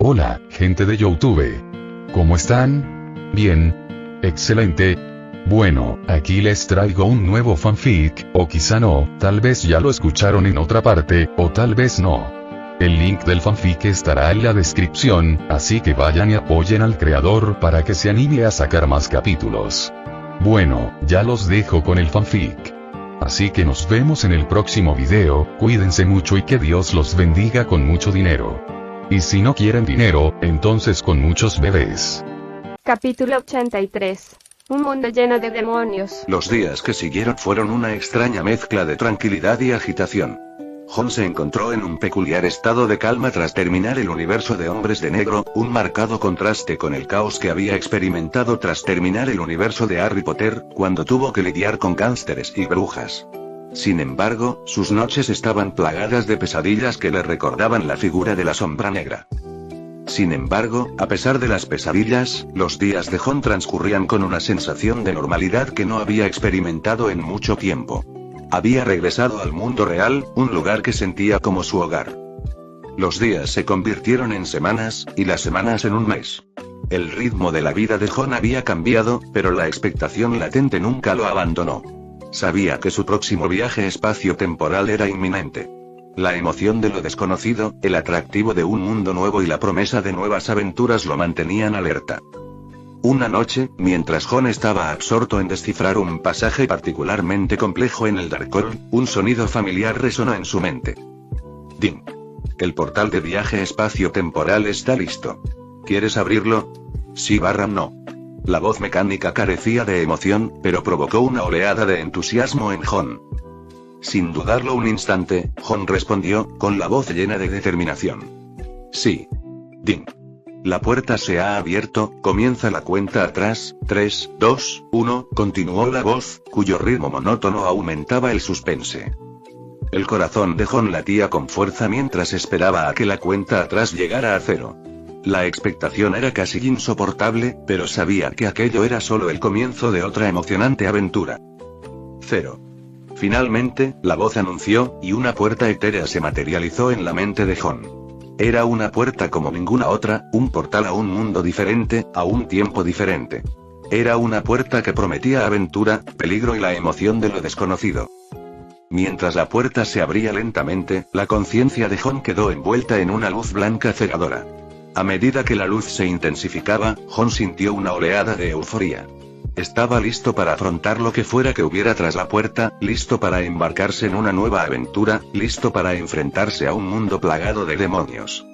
Hola, gente de YouTube. ¿Cómo están? Bien. Excelente. Bueno, aquí les traigo un nuevo fanfic, o quizá no, tal vez ya lo escucharon en otra parte, o tal vez no. El link del fanfic estará en la descripción, así que vayan y apoyen al creador para que se anime a sacar más capítulos. Bueno, ya los dejo con el fanfic. Así que nos vemos en el próximo video, cuídense mucho y que Dios los bendiga con mucho dinero. Y si no quieren dinero, entonces con muchos bebés. Capítulo 83. Un mundo lleno de demonios. Los días que siguieron fueron una extraña mezcla de tranquilidad y agitación. Jon se encontró en un peculiar estado de calma tras terminar el universo de Hombres de Negro, un marcado contraste con el caos que había experimentado tras terminar el universo de Harry Potter, cuando tuvo que lidiar con gánsteres y brujas. Sin embargo, sus noches estaban plagadas de pesadillas que le recordaban la figura de la Sombra Negra. Sin embargo, a pesar de las pesadillas, los días de Jon transcurrían con una sensación de normalidad que no había experimentado en mucho tiempo. Había regresado al mundo real, un lugar que sentía como su hogar. Los días se convirtieron en semanas, y las semanas en un mes. El ritmo de la vida de Jon había cambiado, pero la expectación latente nunca lo abandonó. Sabía que su próximo viaje espacio-temporal era inminente. La emoción de lo desconocido, el atractivo de un mundo nuevo y la promesa de nuevas aventuras lo mantenían alerta. Una noche, mientras Jon estaba absorto en descifrar un pasaje particularmente complejo en el Darkhold, un sonido familiar resonó en su mente. Ding. El portal de viaje espacio-temporal está listo. ¿Quieres abrirlo? Sí/no. La voz mecánica carecía de emoción, pero provocó una oleada de entusiasmo en Jon. Sin dudarlo un instante, Jon respondió, con la voz llena de determinación. Sí. Ding. La puerta se ha abierto, comienza la cuenta atrás, 3, 2, 1, continuó la voz, cuyo ritmo monótono aumentaba el suspense. El corazón de Jon latía con fuerza mientras esperaba a que la cuenta atrás llegara a 0. La expectación era casi insoportable, pero sabía que aquello era solo el comienzo de otra emocionante aventura. 0. Finalmente, la voz anunció, y una puerta etérea se materializó en la mente de Jon. Era una puerta como ninguna otra, un portal a un mundo diferente, a un tiempo diferente. Era una puerta que prometía aventura, peligro y la emoción de lo desconocido. Mientras la puerta se abría lentamente, la conciencia de Jon quedó envuelta en una luz blanca cegadora. A medida que la luz se intensificaba, Jon sintió una oleada de euforía. Estaba listo para afrontar lo que fuera que hubiera tras la puerta, listo para embarcarse en una nueva aventura, listo para enfrentarse a un mundo plagado de demonios.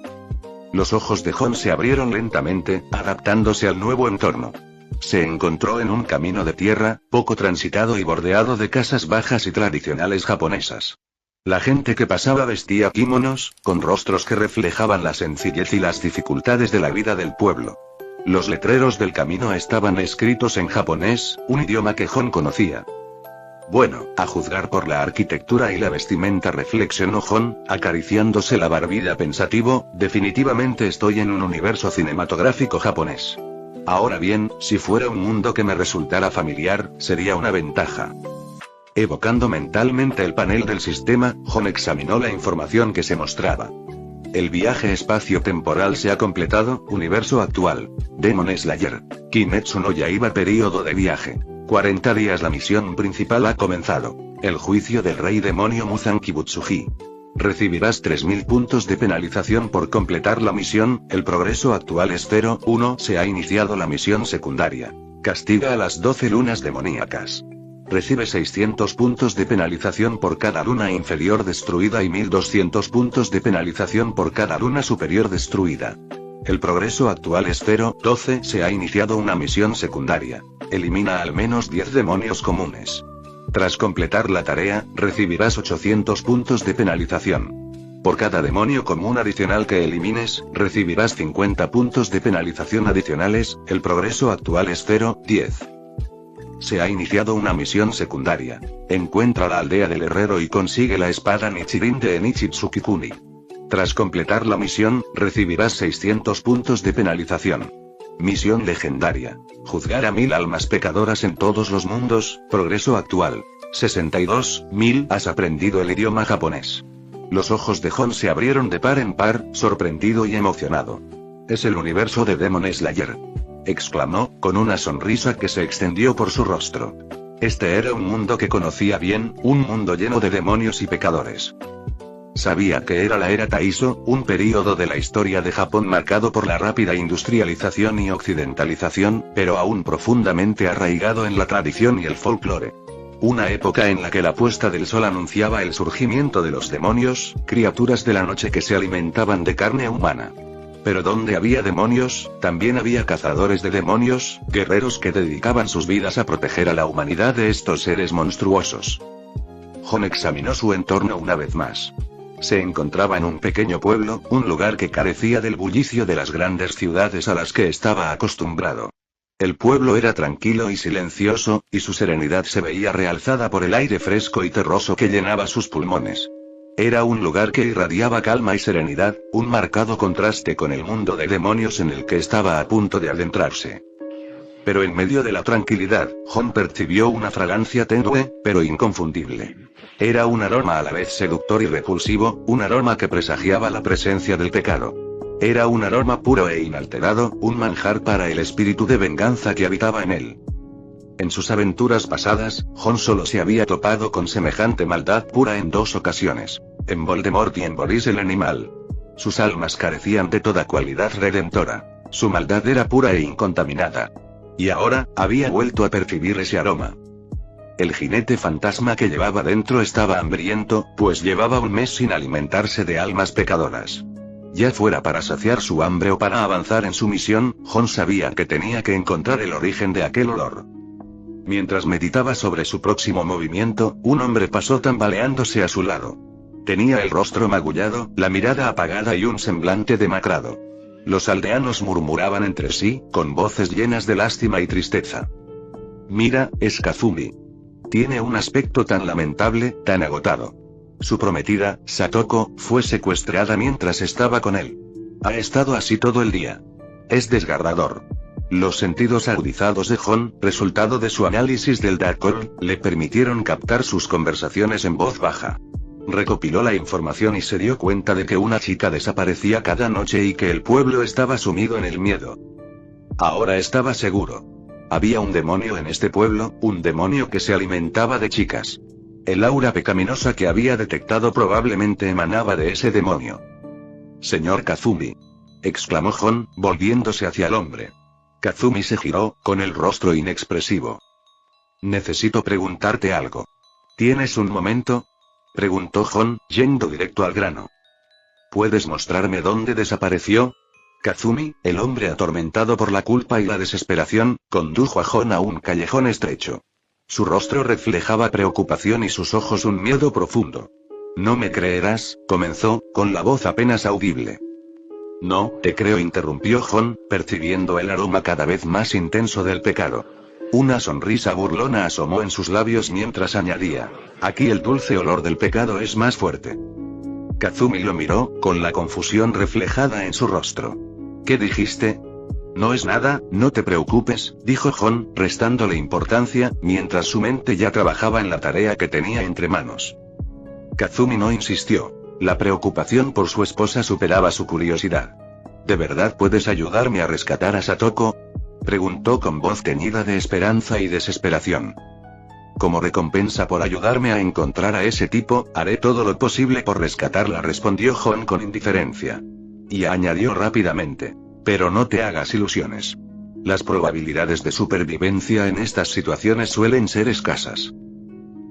Los ojos de Jon se abrieron lentamente, adaptándose al nuevo entorno. Se encontró en un camino de tierra, poco transitado y bordeado de casas bajas y tradicionales japonesas. La gente que pasaba vestía kimonos, con rostros que reflejaban la sencillez y las dificultades de la vida del pueblo. Los letreros del camino estaban escritos en japonés, un idioma que Jon conocía. Bueno, a juzgar por la arquitectura y la vestimenta, reflexionó Jon, acariciándose la barbilla pensativo, definitivamente estoy en un universo cinematográfico japonés. Ahora bien, si fuera un mundo que me resultara familiar, sería una ventaja. Evocando mentalmente el panel del sistema, Jon examinó la información que se mostraba. El viaje espacio-temporal se ha completado, universo actual. Demon Slayer. Kimetsu no Yaiba período de viaje. 40 días. La misión principal ha comenzado. El juicio del rey demonio Muzan Kibutsuji. Recibirás 3000 puntos de penalización por completar la misión, el progreso actual es 0, 1. Se ha iniciado la misión secundaria. Castiga a las 12 lunas demoníacas. Recibe 600 puntos de penalización por cada luna inferior destruida y 1200 puntos de penalización por cada luna superior destruida. El progreso actual es 0, 12. Se ha iniciado una misión secundaria. Elimina al menos 10 demonios comunes. Tras completar la tarea, recibirás 800 puntos de penalización. Por cada demonio común adicional que elimines, recibirás 50 puntos de penalización adicionales. El progreso actual es 0, 10. Se ha iniciado una misión secundaria. Encuentra la aldea del herrero y consigue la espada Nichirin de Enichitsuki-kuni. Tras completar la misión, recibirás 600 puntos de penalización. Misión legendaria. Juzgar a 1000 almas pecadoras en todos los mundos, progreso actual. 62.000. Has aprendido el idioma japonés. Los ojos de Jon se abrieron de par en par, sorprendido y emocionado. Es el universo de Demon Slayer, exclamó, con una sonrisa que se extendió por su rostro. Este era un mundo que conocía bien, un mundo lleno de demonios y pecadores. Sabía que era la era Taiso, un período de la historia de Japón marcado por la rápida industrialización y occidentalización, pero aún profundamente arraigado en la tradición y el folclore. Una época en la que la puesta del sol anunciaba el surgimiento de los demonios, criaturas de la noche que se alimentaban de carne humana. Pero donde había demonios, también había cazadores de demonios, guerreros que dedicaban sus vidas a proteger a la humanidad de estos seres monstruosos. Jon examinó su entorno una vez más. Se encontraba en un pequeño pueblo, un lugar que carecía del bullicio de las grandes ciudades a las que estaba acostumbrado. El pueblo era tranquilo y silencioso, y su serenidad se veía realzada por el aire fresco y terroso que llenaba sus pulmones. Era un lugar que irradiaba calma y serenidad, un marcado contraste con el mundo de demonios en el que estaba a punto de adentrarse. Pero en medio de la tranquilidad, Jon percibió una fragancia tenue, pero inconfundible. Era un aroma a la vez seductor y repulsivo, un aroma que presagiaba la presencia del pecado. Era un aroma puro e inalterado, un manjar para el espíritu de venganza que habitaba en él. En sus aventuras pasadas, Jon solo se había topado con semejante maldad pura en 2 ocasiones, en Voldemort y en Boris el animal. Sus almas carecían de toda cualidad redentora. Su maldad era pura e incontaminada. Y ahora, había vuelto a percibir ese aroma. El jinete fantasma que llevaba dentro estaba hambriento, pues llevaba un mes sin alimentarse de almas pecadoras. Ya fuera para saciar su hambre o para avanzar en su misión, Jon sabía que tenía que encontrar el origen de aquel olor. Mientras meditaba sobre su próximo movimiento, un hombre pasó tambaleándose a su lado. Tenía el rostro magullado, la mirada apagada y un semblante demacrado. Los aldeanos murmuraban entre sí, con voces llenas de lástima y tristeza. Mira, es Kazumi. Tiene un aspecto tan lamentable, tan agotado. Su prometida, Satoko, fue secuestrada mientras estaba con él. Ha estado así todo el día. Es desgarrador. Los sentidos agudizados de Jon, resultado de su análisis del Darkhold, le permitieron captar sus conversaciones en voz baja. Recopiló la información y se dio cuenta de que una chica desaparecía cada noche y que el pueblo estaba sumido en el miedo. Ahora estaba seguro. Había un demonio en este pueblo, un demonio que se alimentaba de chicas. El aura pecaminosa que había detectado probablemente emanaba de ese demonio. Señor Kazumi, exclamó Jon, volviéndose hacia el hombre. Kazumi se giró, con el rostro inexpresivo. Necesito preguntarte algo. ¿Tienes un momento? Preguntó Jon, yendo directo al grano. ¿Puedes mostrarme dónde desapareció? Kazumi, el hombre atormentado por la culpa y la desesperación, condujo a Jon a un callejón estrecho. Su rostro reflejaba preocupación y sus ojos un miedo profundo. No me creerás, comenzó, con la voz apenas audible. No te creo, interrumpió Jon, percibiendo el aroma cada vez más intenso del pecado. Una sonrisa burlona asomó en sus labios mientras añadía: aquí el dulce olor del pecado es más fuerte. Kazumi lo miró, con la confusión reflejada en su rostro. ¿Qué dijiste? No es nada, no te preocupes, dijo Jon, restándole importancia, mientras su mente ya trabajaba en la tarea que tenía entre manos. Kazumi no insistió. La preocupación por su esposa superaba su curiosidad. ¿De verdad puedes ayudarme a rescatar a Satoko? Preguntó con voz teñida de esperanza y desesperación. Como recompensa por ayudarme a encontrar a ese tipo, haré todo lo posible por rescatarla, respondió Jon con indiferencia. Y añadió rápidamente: pero no te hagas ilusiones. Las probabilidades de supervivencia en estas situaciones suelen ser escasas.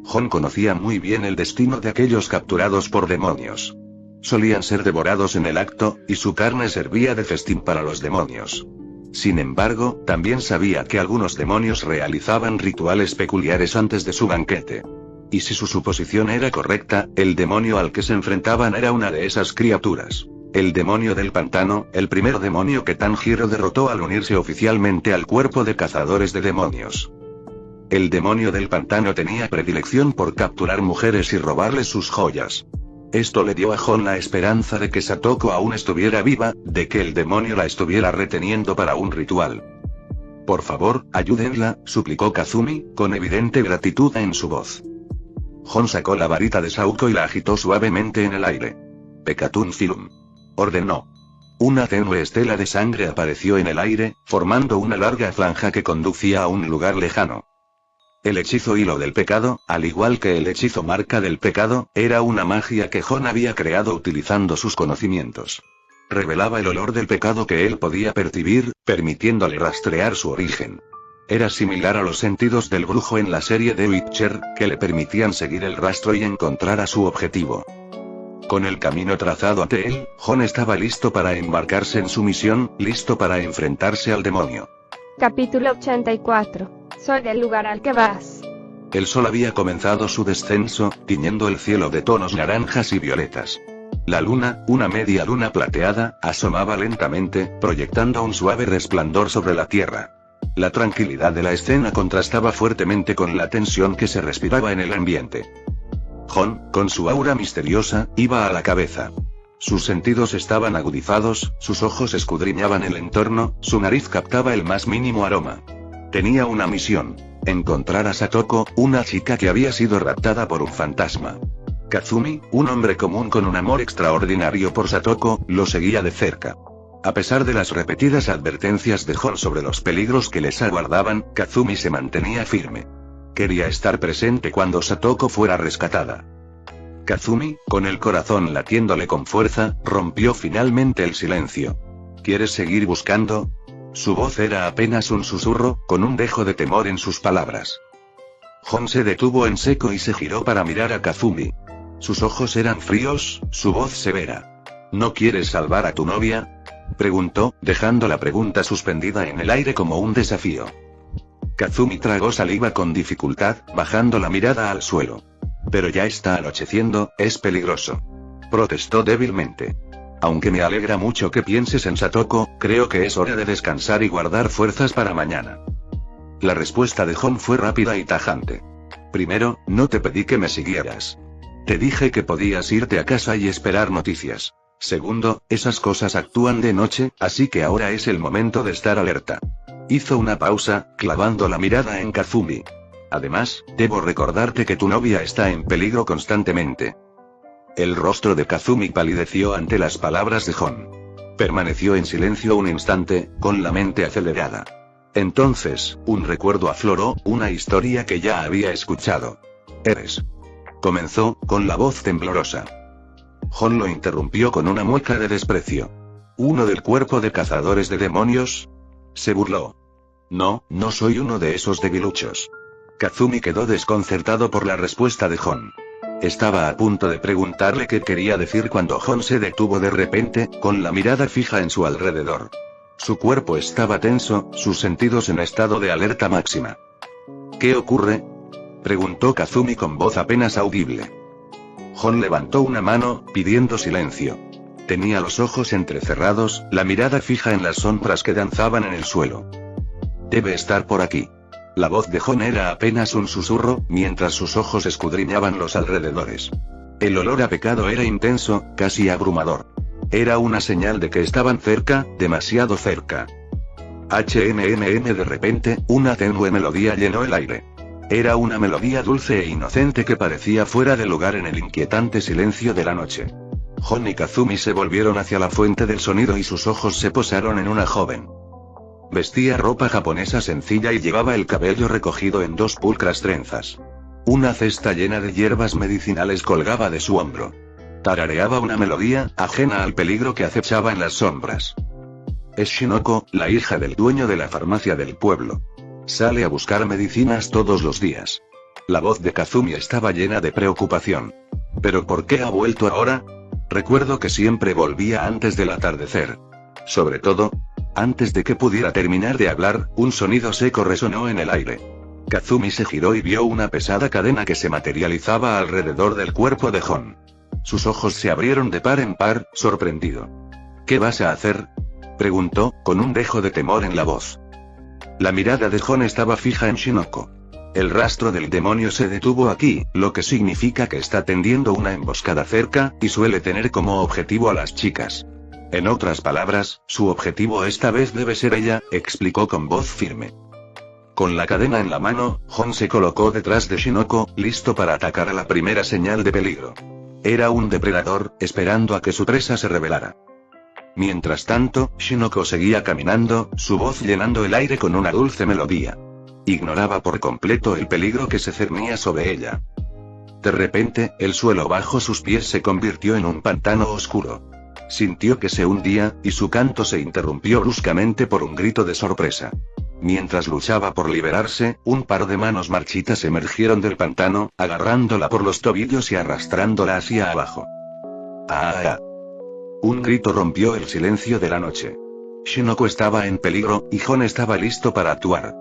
Jon conocía muy bien el destino de aquellos capturados por demonios. Solían ser devorados en el acto, y su carne servía de festín para los demonios. Sin embargo, también sabía que algunos demonios realizaban rituales peculiares antes de su banquete. Y si su suposición era correcta, el demonio al que se enfrentaban era una de esas criaturas. El demonio del pantano, el primer demonio que Tanjiro derrotó al unirse oficialmente al cuerpo de cazadores de demonios. El demonio del pantano tenía predilección por capturar mujeres y robarles sus joyas. Esto le dio a Jon la esperanza de que Satoko aún estuviera viva, de que el demonio la estuviera reteniendo para un ritual. Por favor, ayúdenla, suplicó Kazumi, con evidente gratitud en su voz. Jon sacó la varita de Saoko y la agitó suavemente en el aire. Pekatun Filum. Ordenó. Una tenue estela de sangre apareció en el aire, formando una larga franja que conducía a un lugar lejano. El hechizo hilo del pecado, al igual que el hechizo marca del pecado, era una magia que Jon había creado utilizando sus conocimientos. Revelaba el olor del pecado que él podía percibir, permitiéndole rastrear su origen. Era similar a los sentidos del brujo en la serie de Witcher, que le permitían seguir el rastro y encontrar a su objetivo. Con el camino trazado ante él, Jon estaba listo para embarcarse en su misión, listo para enfrentarse al demonio. Capítulo 84. Soy del lugar al que vas. El sol había comenzado su descenso, tiñendo el cielo de tonos naranjas y violetas. La luna, una media luna plateada, asomaba lentamente, proyectando un suave resplandor sobre la tierra. La tranquilidad de la escena contrastaba fuertemente con la tensión que se respiraba en el ambiente. Jon, con su aura misteriosa, iba a la cabeza. Sus sentidos estaban agudizados, sus ojos escudriñaban el entorno, su nariz captaba el más mínimo aroma. Tenía una misión: encontrar a Satoko, una chica que había sido raptada por un fantasma. Kazumi, un hombre común con un amor extraordinario por Satoko, lo seguía de cerca. A pesar de las repetidas advertencias de Jon sobre los peligros que les aguardaban, Kazumi se mantenía firme. Quería estar presente cuando Satoko fuera rescatada. Kazumi, con el corazón latiéndole con fuerza, rompió finalmente el silencio. ¿Quieres seguir buscando? Su voz era apenas un susurro, con un dejo de temor en sus palabras. Jon se detuvo en seco y se giró para mirar a Kazumi. Sus ojos eran fríos, su voz severa. ¿No quieres salvar a tu novia?, preguntó, dejando la pregunta suspendida en el aire como un desafío. Kazumi tragó saliva con dificultad, bajando la mirada al suelo. Pero ya está anocheciendo, es peligroso. Protestó débilmente. Aunque me alegra mucho que pienses en Satoko, creo que es hora de descansar y guardar fuerzas para mañana. La respuesta de Jon fue rápida y tajante. Primero, no te pedí que me siguieras. Te dije que podías irte a casa y esperar noticias. Segundo, esas cosas actúan de noche, así que ahora es el momento de estar alerta. Hizo una pausa, clavando la mirada en Kazumi. Además, debo recordarte que tu novia está en peligro constantemente. El rostro de Kazumi palideció ante las palabras de Jon. Permaneció en silencio un instante, con la mente acelerada. Entonces, un recuerdo afloró, una historia que ya había escuchado. Eres. Comenzó, con la voz temblorosa. Jon lo interrumpió con una mueca de desprecio. ¿Uno del cuerpo de cazadores de demonios?, se burló. No, no soy uno de esos debiluchos. Kazumi quedó desconcertado por la respuesta de Jon. Estaba a punto de preguntarle qué quería decir cuando Jon se detuvo de repente, con la mirada fija en su alrededor. Su cuerpo estaba tenso, sus sentidos en estado de alerta máxima. ¿Qué ocurre?, preguntó Kazumi con voz apenas audible. Jon levantó una mano, pidiendo silencio. Tenía los ojos entrecerrados, la mirada fija en las sombras que danzaban en el suelo. Debe estar por aquí. La voz de Jon era apenas un susurro, mientras sus ojos escudriñaban los alrededores. El olor a pecado era intenso, casi abrumador. Era una señal de que estaban cerca, demasiado cerca. De repente, una tenue melodía llenó el aire. Era una melodía dulce e inocente que parecía fuera de lugar en el inquietante silencio de la noche. Jon y Kazumi se volvieron hacia la fuente del sonido y sus ojos se posaron en una joven. Vestía ropa japonesa sencilla y llevaba el cabello recogido en dos pulcras trenzas. Una cesta llena de hierbas medicinales colgaba de su hombro. Tarareaba una melodía, ajena al peligro que acechaba en las sombras. Es Shinoko, la hija del dueño de la farmacia del pueblo. Sale a buscar medicinas todos los días. La voz de Kazumi estaba llena de preocupación. ¿Pero por qué ha vuelto ahora? Recuerdo que siempre volvía antes del atardecer. Sobre todo, antes de que pudiera terminar de hablar, un sonido seco resonó en el aire. Kazumi se giró y vio una pesada cadena que se materializaba alrededor del cuerpo de Jon. Sus ojos se abrieron de par en par, sorprendido. ¿Qué vas a hacer?, preguntó, con un dejo de temor en la voz. La mirada de Jon estaba fija en Shinoko. El rastro del demonio se detuvo aquí, lo que significa que está tendiendo una emboscada cerca, y suele tener como objetivo a las chicas. En otras palabras, su objetivo esta vez debe ser ella, explicó con voz firme. Con la cadena en la mano, Jon se colocó detrás de Shinoko, listo para atacar a la primera señal de peligro. Era un depredador, esperando a que su presa se revelara. Mientras tanto, Shinoko seguía caminando, su voz llenando el aire con una dulce melodía. Ignoraba por completo el peligro que se cernía sobre ella. De repente, el suelo bajo sus pies se convirtió en un pantano oscuro. Sintió que se hundía, y su canto se interrumpió bruscamente por un grito de sorpresa. Mientras luchaba por liberarse, un par de manos marchitas emergieron del pantano, agarrándola por los tobillos y arrastrándola hacia abajo. ¡Ah! Un grito rompió el silencio de la noche. Shinoko estaba en peligro, y Jon estaba listo para actuar.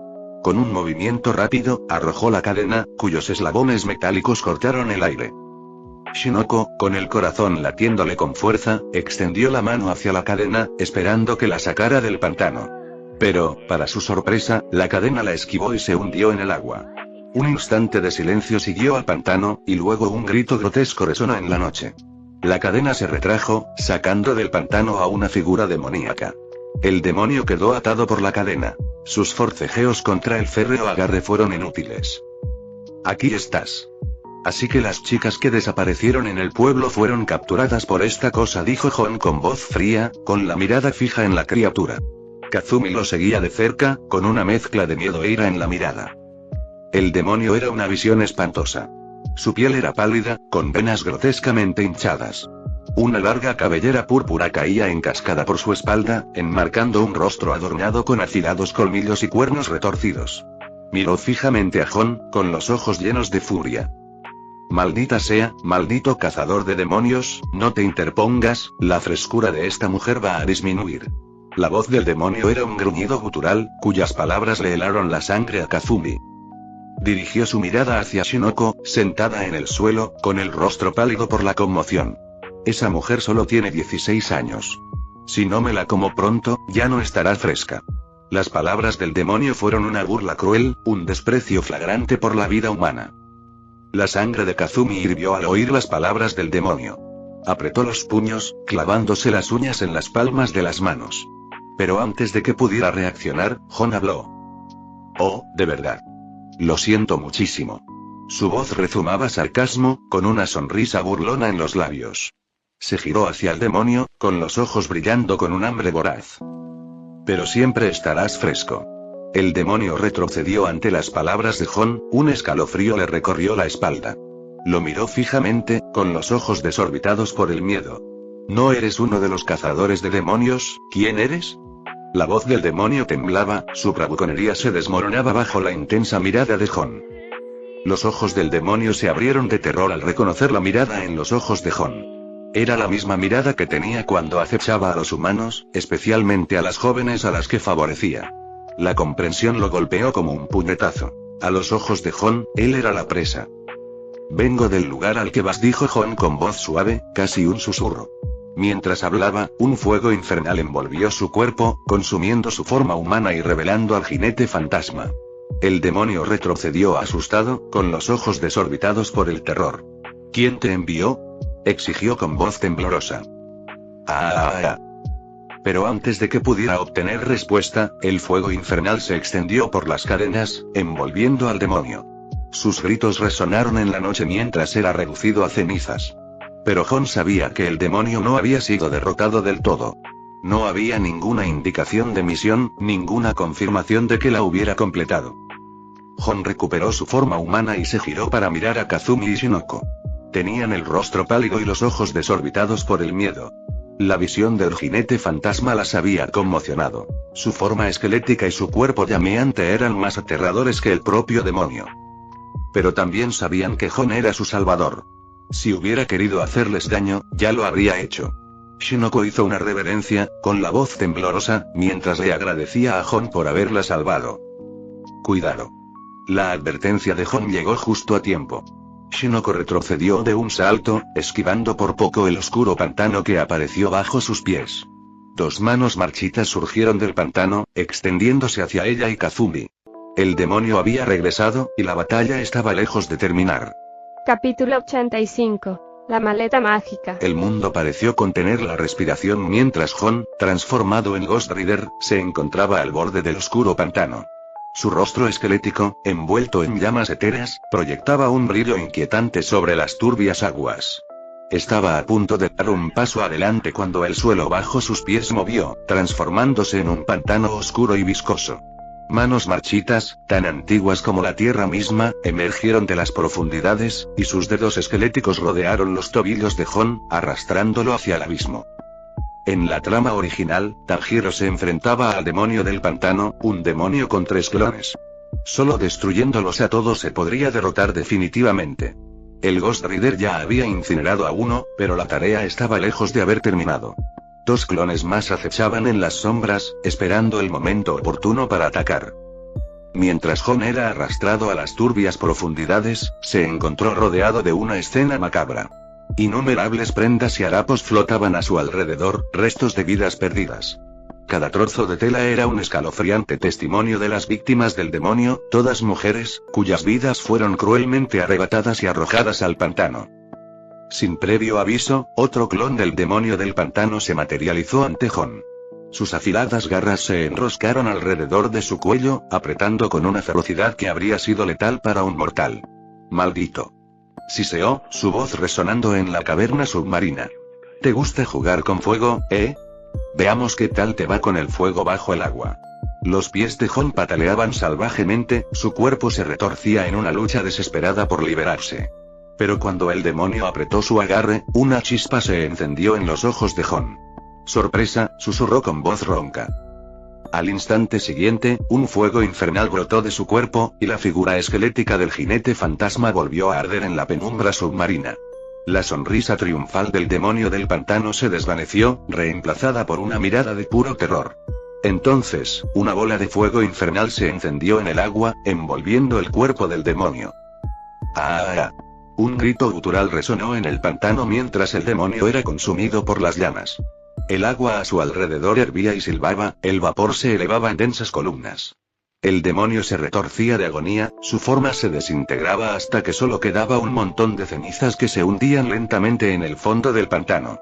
Con un movimiento rápido, arrojó la cadena, cuyos eslabones metálicos cortaron el aire. Shinoko, con el corazón latiéndole con fuerza, extendió la mano hacia la cadena, esperando que la sacara del pantano. Pero, para su sorpresa, la cadena la esquivó y se hundió en el agua. Un instante de silencio siguió al pantano, y luego un grito grotesco resonó en la noche. La cadena se retrajo, sacando del pantano a una figura demoníaca. El demonio quedó atado por la cadena. Sus forcejeos contra el férreo agarre fueron inútiles. Aquí estás. Así que las chicas que desaparecieron en el pueblo fueron capturadas por esta cosa, dijo Jon con voz fría, con la mirada fija en la criatura. Kazumi lo seguía de cerca, con una mezcla de miedo e ira en la mirada. El demonio era una visión espantosa. Su piel era pálida, con venas grotescamente hinchadas. Una larga cabellera púrpura caía en cascada por su espalda, enmarcando un rostro adornado con afilados colmillos y cuernos retorcidos. Miró fijamente a Jon, con los ojos llenos de furia. Maldita sea, maldito cazador de demonios, no te interpongas, la frescura de esta mujer va a disminuir. La voz del demonio era un gruñido gutural, cuyas palabras le helaron la sangre a Kazumi. Dirigió su mirada hacia Shinoko, sentada en el suelo, con el rostro pálido por la conmoción. Esa mujer solo tiene 16 años. Si no me la como pronto, ya no estará fresca. Las palabras del demonio fueron una burla cruel, un desprecio flagrante por la vida humana. La sangre de Kazumi hirvió al oír las palabras del demonio. Apretó los puños, clavándose las uñas en las palmas de las manos. Pero antes de que pudiera reaccionar, Jon habló. Oh, de verdad. Lo siento muchísimo. Su voz rezumaba sarcasmo, con una sonrisa burlona en los labios. Se giró hacia el demonio, con los ojos brillando con un hambre voraz. Pero siempre estarás fresco. El demonio retrocedió ante las palabras de Jon, un escalofrío le recorrió la espalda. Lo miró fijamente, con los ojos desorbitados por el miedo. ¿No eres uno de los cazadores de demonios? ¿Quién eres? La voz del demonio temblaba, su bravuconería se desmoronaba bajo la intensa mirada de Jon. Los ojos del demonio se abrieron de terror al reconocer la mirada en los ojos de Jon. Era la misma mirada que tenía cuando acechaba a los humanos, especialmente a las jóvenes a las que favorecía. La comprensión lo golpeó como un puñetazo. A los ojos de Jon, él era la presa. Vengo del lugar al que vas, dijo Jon con voz suave, casi un susurro. Mientras hablaba, un fuego infernal envolvió su cuerpo, consumiendo su forma humana y revelando al jinete fantasma. El demonio retrocedió asustado, con los ojos desorbitados por el terror. ¿Quién te envió? Exigió con voz temblorosa. Pero antes de que pudiera obtener respuesta, el fuego infernal se extendió por las cadenas, envolviendo al demonio. Sus gritos resonaron en la noche mientras era reducido a cenizas. Pero Jon sabía que el demonio no había sido derrotado del todo. No había ninguna indicación de misión, ninguna confirmación de que la hubiera completado. Jon recuperó su forma humana y se giró para mirar a Kazumi y Shinoko. Tenían el rostro pálido y los ojos desorbitados por el miedo. La visión del jinete fantasma las había conmocionado. Su forma esquelética y su cuerpo llameante eran más aterradores que el propio demonio. Pero también sabían que Jon era su salvador. Si hubiera querido hacerles daño, ya lo habría hecho. Shinoko hizo una reverencia, con la voz temblorosa, mientras le agradecía a Jon por haberla salvado. Cuidado. La advertencia de Jon llegó justo a tiempo. Shinoko retrocedió de un salto, esquivando por poco el oscuro pantano que apareció bajo sus pies. Dos manos marchitas surgieron del pantano, extendiéndose hacia ella y Kazumi. El demonio había regresado, y la batalla estaba lejos de terminar. Capítulo 85. La maleta mágica. El mundo pareció contener la respiración mientras Jon, transformado en Ghost Rider, se encontraba al borde del oscuro pantano. Su rostro esquelético, envuelto en llamas etéreas, proyectaba un brillo inquietante sobre las turbias aguas. Estaba a punto de dar un paso adelante cuando el suelo bajo sus pies movió, transformándose en un pantano oscuro y viscoso. Manos marchitas, tan antiguas como la tierra misma, emergieron de las profundidades, y sus dedos esqueléticos rodearon los tobillos de Jon, arrastrándolo hacia el abismo. En la trama original, Tanjiro se enfrentaba al demonio del pantano, un demonio con 3 clones. Solo destruyéndolos a todos se podría derrotar definitivamente. El Ghost Rider ya había incinerado a uno, pero la tarea estaba lejos de haber terminado. 2 clones más acechaban en las sombras, esperando el momento oportuno para atacar. Mientras Jon era arrastrado a las turbias profundidades, se encontró rodeado de una escena macabra. Innumerables prendas y harapos flotaban a su alrededor, restos de vidas perdidas. Cada trozo de tela era un escalofriante testimonio de las víctimas del demonio, todas mujeres, cuyas vidas fueron cruelmente arrebatadas y arrojadas al pantano. Sin previo aviso, otro clon del demonio del pantano se materializó ante Jon. Sus afiladas garras se enroscaron alrededor de su cuello, apretando con una ferocidad que habría sido letal para un mortal. ¡Maldito! Siseó, su voz resonando en la caverna submarina. ¿Te gusta jugar con fuego, eh? Veamos qué tal te va con el fuego bajo el agua. Los pies de Jon pataleaban salvajemente, su cuerpo se retorcía en una lucha desesperada por liberarse. Pero cuando el demonio apretó su agarre, una chispa se encendió en los ojos de Jon. ¡Sorpresa!, susurró con voz ronca. Al instante siguiente, un fuego infernal brotó de su cuerpo, y la figura esquelética del jinete fantasma volvió a arder en la penumbra submarina. La sonrisa triunfal del demonio del pantano se desvaneció, reemplazada por una mirada de puro terror. Entonces, una bola de fuego infernal se encendió en el agua, envolviendo el cuerpo del demonio. ¡Ah! Un grito gutural resonó en el pantano mientras el demonio era consumido por las llamas. El agua a su alrededor hervía y silbaba, el vapor se elevaba en densas columnas. El demonio se retorcía de agonía, su forma se desintegraba hasta que solo quedaba un montón de cenizas que se hundían lentamente en el fondo del pantano.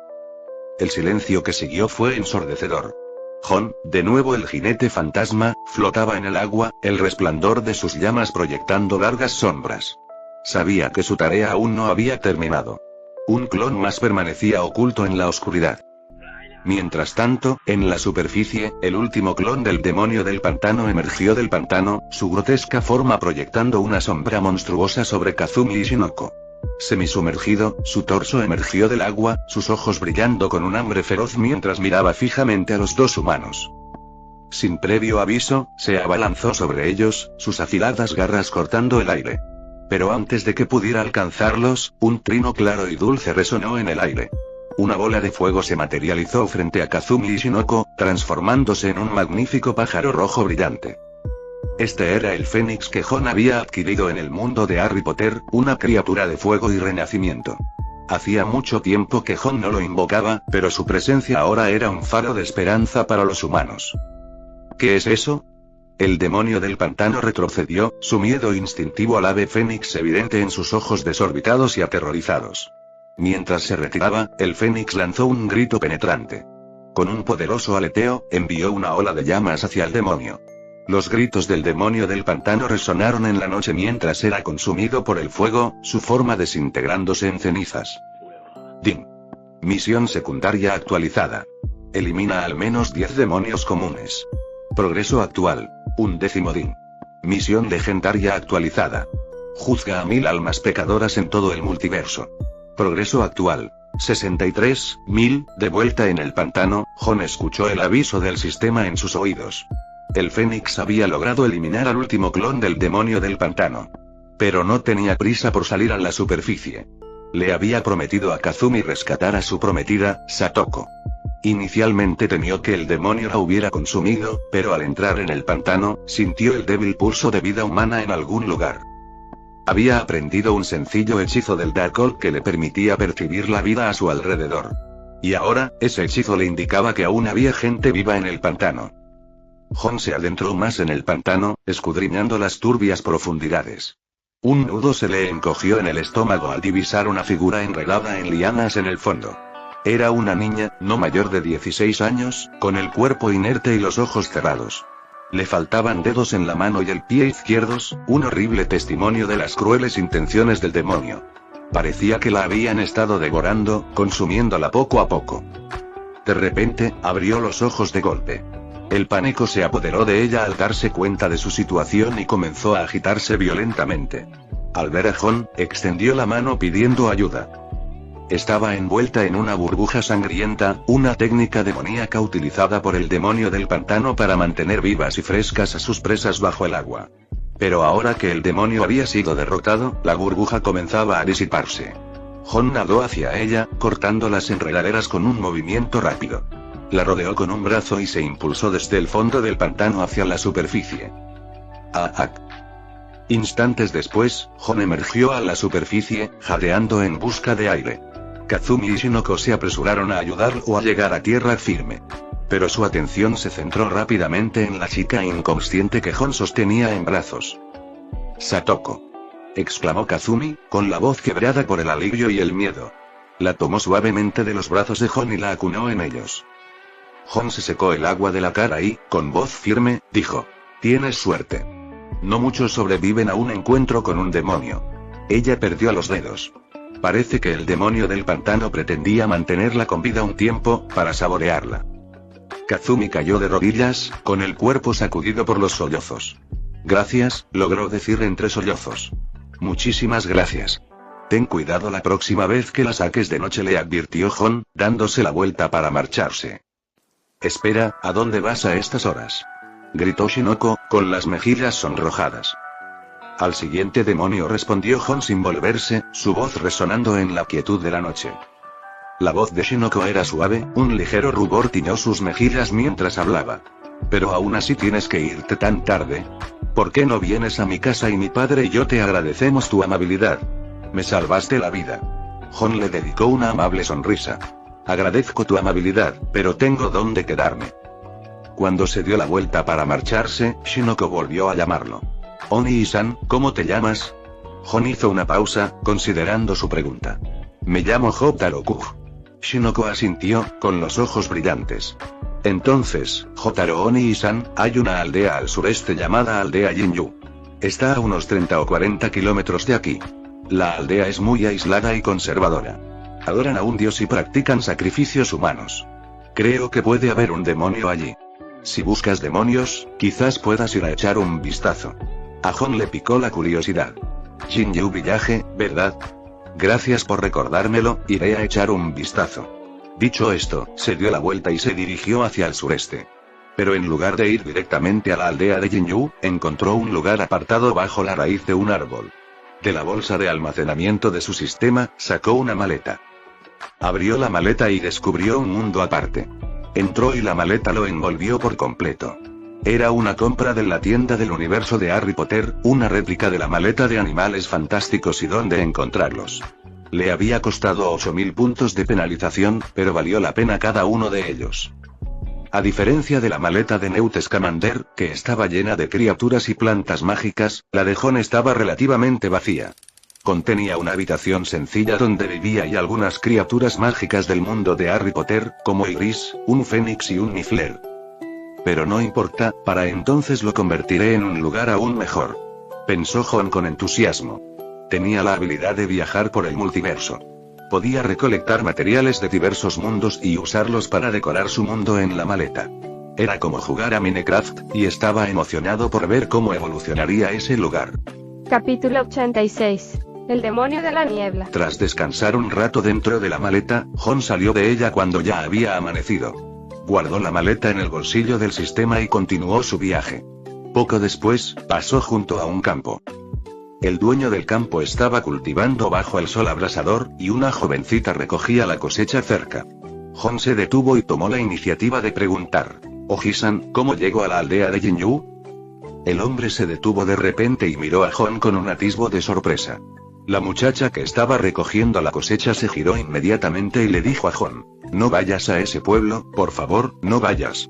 El silencio que siguió fue ensordecedor. Jon, de nuevo el jinete fantasma, flotaba en el agua, el resplandor de sus llamas proyectando largas sombras. Sabía que su tarea aún no había terminado. Un clon más permanecía oculto en la oscuridad. Mientras tanto, en la superficie, el último clon del demonio del pantano emergió del pantano, su grotesca forma proyectando una sombra monstruosa sobre Kazumi Ishinoko. Semisumergido, su torso emergió del agua, sus ojos brillando con un hambre feroz mientras miraba fijamente a los 2 humanos. Sin previo aviso, se abalanzó sobre ellos, sus afiladas garras cortando el aire. Pero antes de que pudiera alcanzarlos, un trino claro y dulce resonó en el aire. Una bola de fuego se materializó frente a Kazumi Ishinoko, transformándose en un magnífico pájaro rojo brillante. Este era el fénix que Jon había adquirido en el mundo de Harry Potter, una criatura de fuego y renacimiento. Hacía mucho tiempo que Jon no lo invocaba, pero su presencia ahora era un faro de esperanza para los humanos. ¿Qué es eso? El demonio del pantano retrocedió, su miedo instintivo al ave fénix evidente en sus ojos desorbitados y aterrorizados. Mientras se retiraba, el fénix lanzó un grito penetrante. Con un poderoso aleteo, envió una ola de llamas hacia el demonio. Los gritos del demonio del pantano resonaron en la noche mientras era consumido por el fuego, su forma desintegrándose en cenizas. Ding. Misión secundaria actualizada. Elimina al menos 10 demonios comunes. Progreso actual. 10 ding. Misión legendaria actualizada. Juzga a 1000 almas pecadoras en todo el multiverso. Progreso actual. 63.000, de vuelta en el pantano, Jon escuchó el aviso del sistema en sus oídos. El Fénix había logrado eliminar al último clon del demonio del pantano. Pero no tenía prisa por salir a la superficie. Le había prometido a Kazumi rescatar a su prometida, Satoko. Inicialmente temió que el demonio la hubiera consumido, pero al entrar en el pantano, sintió el débil pulso de vida humana en algún lugar. Había aprendido un sencillo hechizo del Darkhold que le permitía percibir la vida a su alrededor. Y ahora, ese hechizo le indicaba que aún había gente viva en el pantano. Jon se adentró más en el pantano, escudriñando las turbias profundidades. Un nudo se le encogió en el estómago al divisar una figura enredada en lianas en el fondo. Era una niña, no mayor de 16 años, con el cuerpo inerte y los ojos cerrados. Le faltaban dedos en la mano y el pie izquierdos, un horrible testimonio de las crueles intenciones del demonio. Parecía que la habían estado devorando, consumiéndola poco a poco. De repente, abrió los ojos de golpe. El pánico se apoderó de ella al darse cuenta de su situación y comenzó a agitarse violentamente. Al ver a Jon, extendió la mano pidiendo ayuda. Estaba envuelta en una burbuja sangrienta, una técnica demoníaca utilizada por el demonio del pantano para mantener vivas y frescas a sus presas bajo el agua. Pero ahora que el demonio había sido derrotado, la burbuja comenzaba a disiparse. Jon nadó hacia ella, cortando las enredaderas con un movimiento rápido. La rodeó con un brazo y se impulsó desde el fondo del pantano hacia la superficie. Instantes después, Jon emergió a la superficie, jadeando en busca de aire. Kazumi y Shinoko se apresuraron a ayudarlo a llegar a tierra firme. Pero su atención se centró rápidamente en la chica inconsciente que Jon sostenía en brazos. «Satoko», exclamó Kazumi, con la voz quebrada por el alivio y el miedo. La tomó suavemente de los brazos de Jon y la acunó en ellos. Jon se secó el agua de la cara y, con voz firme, dijo: «Tienes suerte. No muchos sobreviven a un encuentro con un demonio». Ella perdió los dedos. Parece que el demonio del pantano pretendía mantenerla con vida un tiempo, para saborearla. Kazumi cayó de rodillas, con el cuerpo sacudido por los sollozos. «Gracias», logró decir entre sollozos. «Muchísimas gracias. Ten cuidado la próxima vez que la saques de noche», le advirtió Jon, dándose la vuelta para marcharse. «Espera, ¿a dónde vas a estas horas?», gritó Shinoko, con las mejillas sonrojadas. «Al siguiente demonio», respondió Jon sin volverse, su voz resonando en la quietud de la noche. La voz de Shinoko era suave, un ligero rubor tiñó sus mejillas mientras hablaba. «Pero aún así tienes que irte tan tarde. ¿Por qué no vienes a mi casa y mi padre y yo te agradecemos tu amabilidad? Me salvaste la vida». Jon le dedicó una amable sonrisa. «Agradezco tu amabilidad, pero tengo dónde quedarme». Cuando se dio la vuelta para marcharse, Shinoko volvió a llamarlo. «Oni-san, ¿cómo te llamas?». Jon hizo una pausa, considerando su pregunta. «Me llamo Jotaro-kun». Shinoko asintió, con los ojos brillantes. «Entonces, Jotaro Oni-san, hay una aldea al sureste llamada Aldea Jinyu. Está a unos 30 o 40 kilómetros de aquí. La aldea es muy aislada y conservadora. Adoran a un dios y practican sacrificios humanos. Creo que puede haber un demonio allí. Si buscas demonios, quizás puedas ir a echar un vistazo». A Jon le picó la curiosidad. «Jinyu Village, ¿verdad? Gracias por recordármelo, iré a echar un vistazo». Dicho esto, se dio la vuelta y se dirigió hacia el sureste. Pero en lugar de ir directamente a la aldea de Jinyu, encontró un lugar apartado bajo la raíz de un árbol. De la bolsa de almacenamiento de su sistema, sacó una maleta. Abrió la maleta y descubrió un mundo aparte. Entró y la maleta lo envolvió por completo. Era una compra de la tienda del universo de Harry Potter, una réplica de la maleta de Animales Fantásticos y dónde encontrarlos. Le había costado 8000 puntos de penalización, pero valió la pena cada uno de ellos. A diferencia de la maleta de Newt Scamander, que estaba llena de criaturas y plantas mágicas, la de Jon estaba relativamente vacía. Contenía una habitación sencilla donde vivía y algunas criaturas mágicas del mundo de Harry Potter, como Iris, un fénix y un Niffler. Pero no importa, para entonces lo convertiré en un lugar aún mejor. Pensó Jon con entusiasmo. Tenía la habilidad de viajar por el multiverso. Podía recolectar materiales de diversos mundos y usarlos para decorar su mundo en la maleta. Era como jugar a Minecraft, y estaba emocionado por ver cómo evolucionaría ese lugar. Capítulo 86. El demonio de la niebla. Tras descansar un rato dentro de la maleta, Jon salió de ella cuando ya había amanecido. Guardó la maleta en el bolsillo del sistema y continuó su viaje. Poco después, pasó junto a un campo. El dueño del campo estaba cultivando bajo el sol abrasador, y una jovencita recogía la cosecha cerca. Jon se detuvo y tomó la iniciativa de preguntar: «Oji-san, ¿cómo llego a la aldea de Jinyu?». El hombre se detuvo de repente y miró a Jon con un atisbo de sorpresa. La muchacha que estaba recogiendo la cosecha se giró inmediatamente y le dijo a Jon: «No vayas a ese pueblo, por favor, no vayas».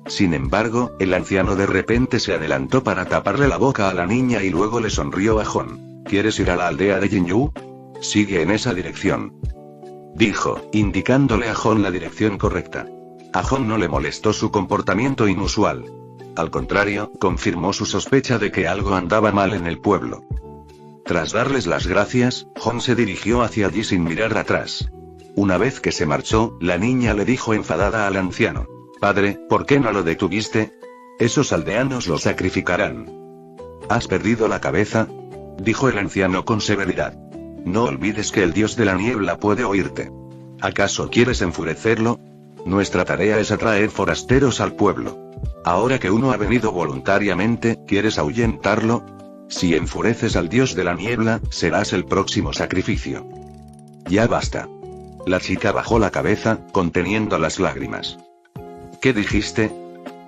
Sin embargo, el anciano de repente se adelantó para taparle la boca a la niña y luego le sonrió a Jon. «¿Quieres ir a la aldea de Jinyu? Sigue en esa dirección», dijo, indicándole a Jon la dirección correcta. A Jon no le molestó su comportamiento inusual. Al contrario, confirmó su sospecha de que algo andaba mal en el pueblo. Tras darles las gracias, Jon se dirigió hacia allí sin mirar atrás. Una vez que se marchó, la niña le dijo enfadada al anciano: «Padre, ¿por qué no lo detuviste? Esos aldeanos lo sacrificarán». «¿Has perdido la cabeza?», dijo el anciano con severidad. «No olvides que el dios de la niebla puede oírte. ¿Acaso quieres enfurecerlo? Nuestra tarea es atraer forasteros al pueblo. Ahora que uno ha venido voluntariamente, ¿quieres ahuyentarlo? Si enfureces al dios de la niebla, serás el próximo sacrificio». «Ya basta». La chica bajó la cabeza, conteniendo las lágrimas. «¿Qué dijiste?»,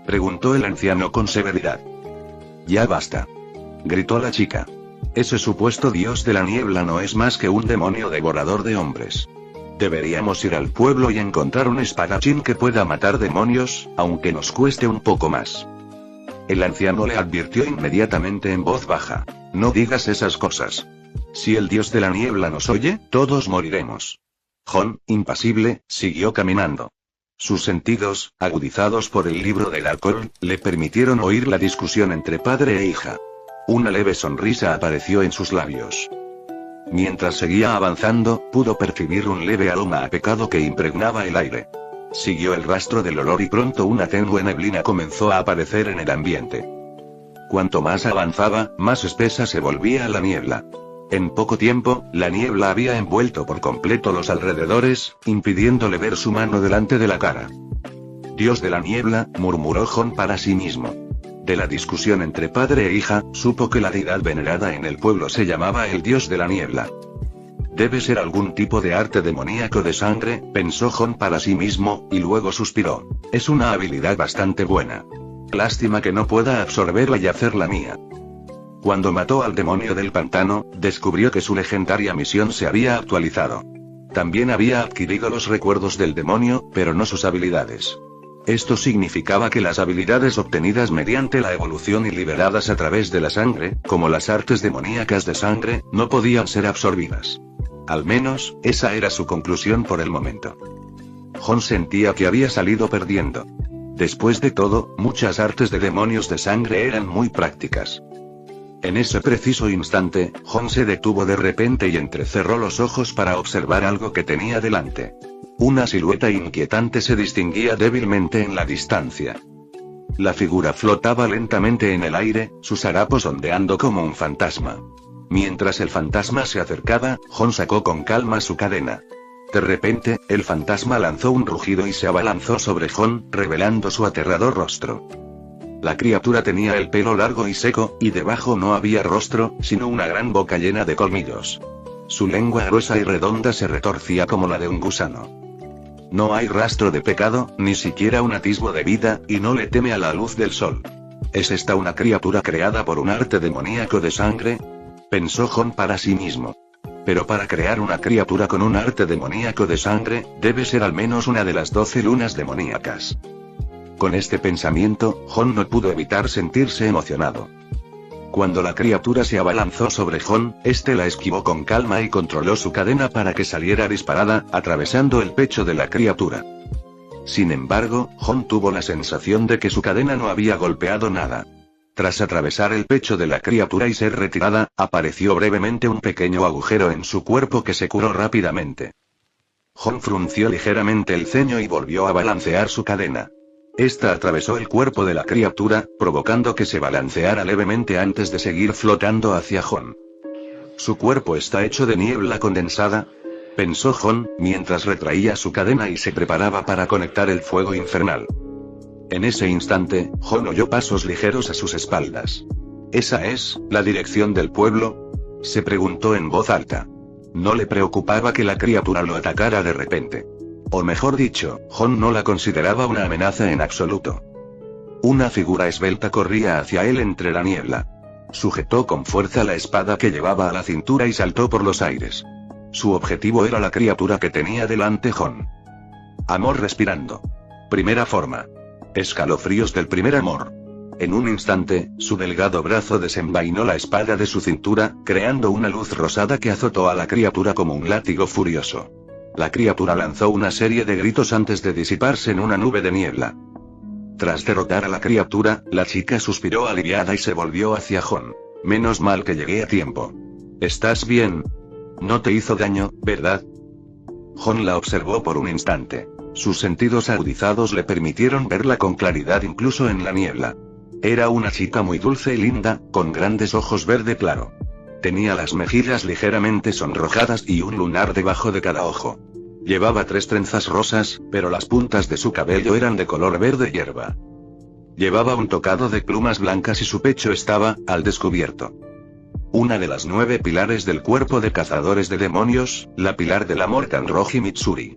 preguntó el anciano con severidad. «Ya basta», gritó la chica. «Ese supuesto dios de la niebla no es más que un demonio devorador de hombres. Deberíamos ir al pueblo y encontrar un espadachín que pueda matar demonios, aunque nos cueste un poco más». El anciano le advirtió inmediatamente en voz baja: «No digas esas cosas. Si el dios de la niebla nos oye, todos moriremos». Jon, impasible, siguió caminando. Sus sentidos, agudizados por el libro del alcohol, le permitieron oír la discusión entre padre e hija. Una leve sonrisa apareció en sus labios. Mientras seguía avanzando, pudo percibir un leve aroma a pecado que impregnaba el aire. Siguió el rastro del olor y pronto una tenue neblina comenzó a aparecer en el ambiente. Cuanto más avanzaba, más espesa se volvía la niebla. En poco tiempo, la niebla había envuelto por completo los alrededores, impidiéndole ver su mano delante de la cara. «Dios de la niebla», murmuró Jon para sí mismo. De la discusión entre padre e hija, supo que la deidad venerada en el pueblo se llamaba el dios de la niebla. «Debe ser algún tipo de arte demoníaco de sangre», pensó Jon para sí mismo, y luego suspiró. «Es una habilidad bastante buena. Lástima que no pueda absorberla y hacerla mía». Cuando mató al demonio del pantano, descubrió que su legendaria misión se había actualizado. También había adquirido los recuerdos del demonio, pero no sus habilidades. Esto significaba que las habilidades obtenidas mediante la evolución y liberadas a través de la sangre, como las artes demoníacas de sangre, no podían ser absorbidas. Al menos, esa era su conclusión por el momento. Jon sentía que había salido perdiendo. Después de todo, muchas artes de demonios de sangre eran muy prácticas. En ese preciso instante, Jon se detuvo de repente y entrecerró los ojos para observar algo que tenía delante. Una silueta inquietante se distinguía débilmente en la distancia. La figura flotaba lentamente en el aire, sus harapos ondeando como un fantasma. Mientras el fantasma se acercaba, Jon sacó con calma su cadena. De repente, el fantasma lanzó un rugido y se abalanzó sobre Jon, revelando su aterrador rostro. La criatura tenía el pelo largo y seco, y debajo no había rostro, sino una gran boca llena de colmillos. Su lengua gruesa y redonda se retorcía como la de un gusano. No hay rastro de pecado, ni siquiera un atisbo de vida, y no le teme a la luz del sol. ¿Es esta una criatura creada por un arte demoníaco de sangre?, pensó Jon para sí mismo. Pero para crear una criatura con un arte demoníaco de sangre, debe ser al menos una de las 12 lunas demoníacas. Con este pensamiento, Jon no pudo evitar sentirse emocionado. Cuando la criatura se abalanzó sobre Jon, este la esquivó con calma y controló su cadena para que saliera disparada, atravesando el pecho de la criatura. Sin embargo, Jon tuvo la sensación de que su cadena no había golpeado nada. Tras atravesar el pecho de la criatura y ser retirada, apareció brevemente un pequeño agujero en su cuerpo que se curó rápidamente. Jon frunció ligeramente el ceño y volvió a balancear su cadena. Esta atravesó el cuerpo de la criatura, provocando que se balanceara levemente antes de seguir flotando hacia Jon. «¿Su cuerpo está hecho de niebla condensada?», pensó Jon, mientras retraía su cadena y se preparaba para conectar el fuego infernal. En ese instante, Jon oyó pasos ligeros a sus espaldas. «¿Esa es la dirección del pueblo?», se preguntó en voz alta. No le preocupaba que la criatura lo atacara de repente. O mejor dicho, Jon no la consideraba una amenaza en absoluto. Una figura esbelta corría hacia él entre la niebla. Sujetó con fuerza la espada que llevaba a la cintura y saltó por los aires. Su objetivo era la criatura que tenía delante Jon. Amor respirando. Primera forma. Escalofríos del primer amor. En un instante, su delgado brazo desenvainó la espada de su cintura, creando una luz rosada que azotó a la criatura como un látigo furioso. La criatura lanzó una serie de gritos antes de disiparse en una nube de niebla. Tras derrotar a la criatura, la chica suspiró aliviada y se volvió hacia Jon. «Menos mal que llegué a tiempo». ¿Estás bien? No te hizo daño, ¿verdad? Hon la observó por un instante. Sus sentidos agudizados le permitieron verla con claridad incluso en la niebla. Era una chica muy dulce y linda, con grandes ojos verde claro. Tenía las mejillas ligeramente sonrojadas y un lunar debajo de cada ojo. Llevaba 3 trenzas rosas, pero las puntas de su cabello eran de color verde hierba. Llevaba un tocado de plumas blancas y su pecho estaba, al descubierto. Una de las 9 pilares del cuerpo de cazadores de demonios, la pilar del amor Kanroji Mitsuri.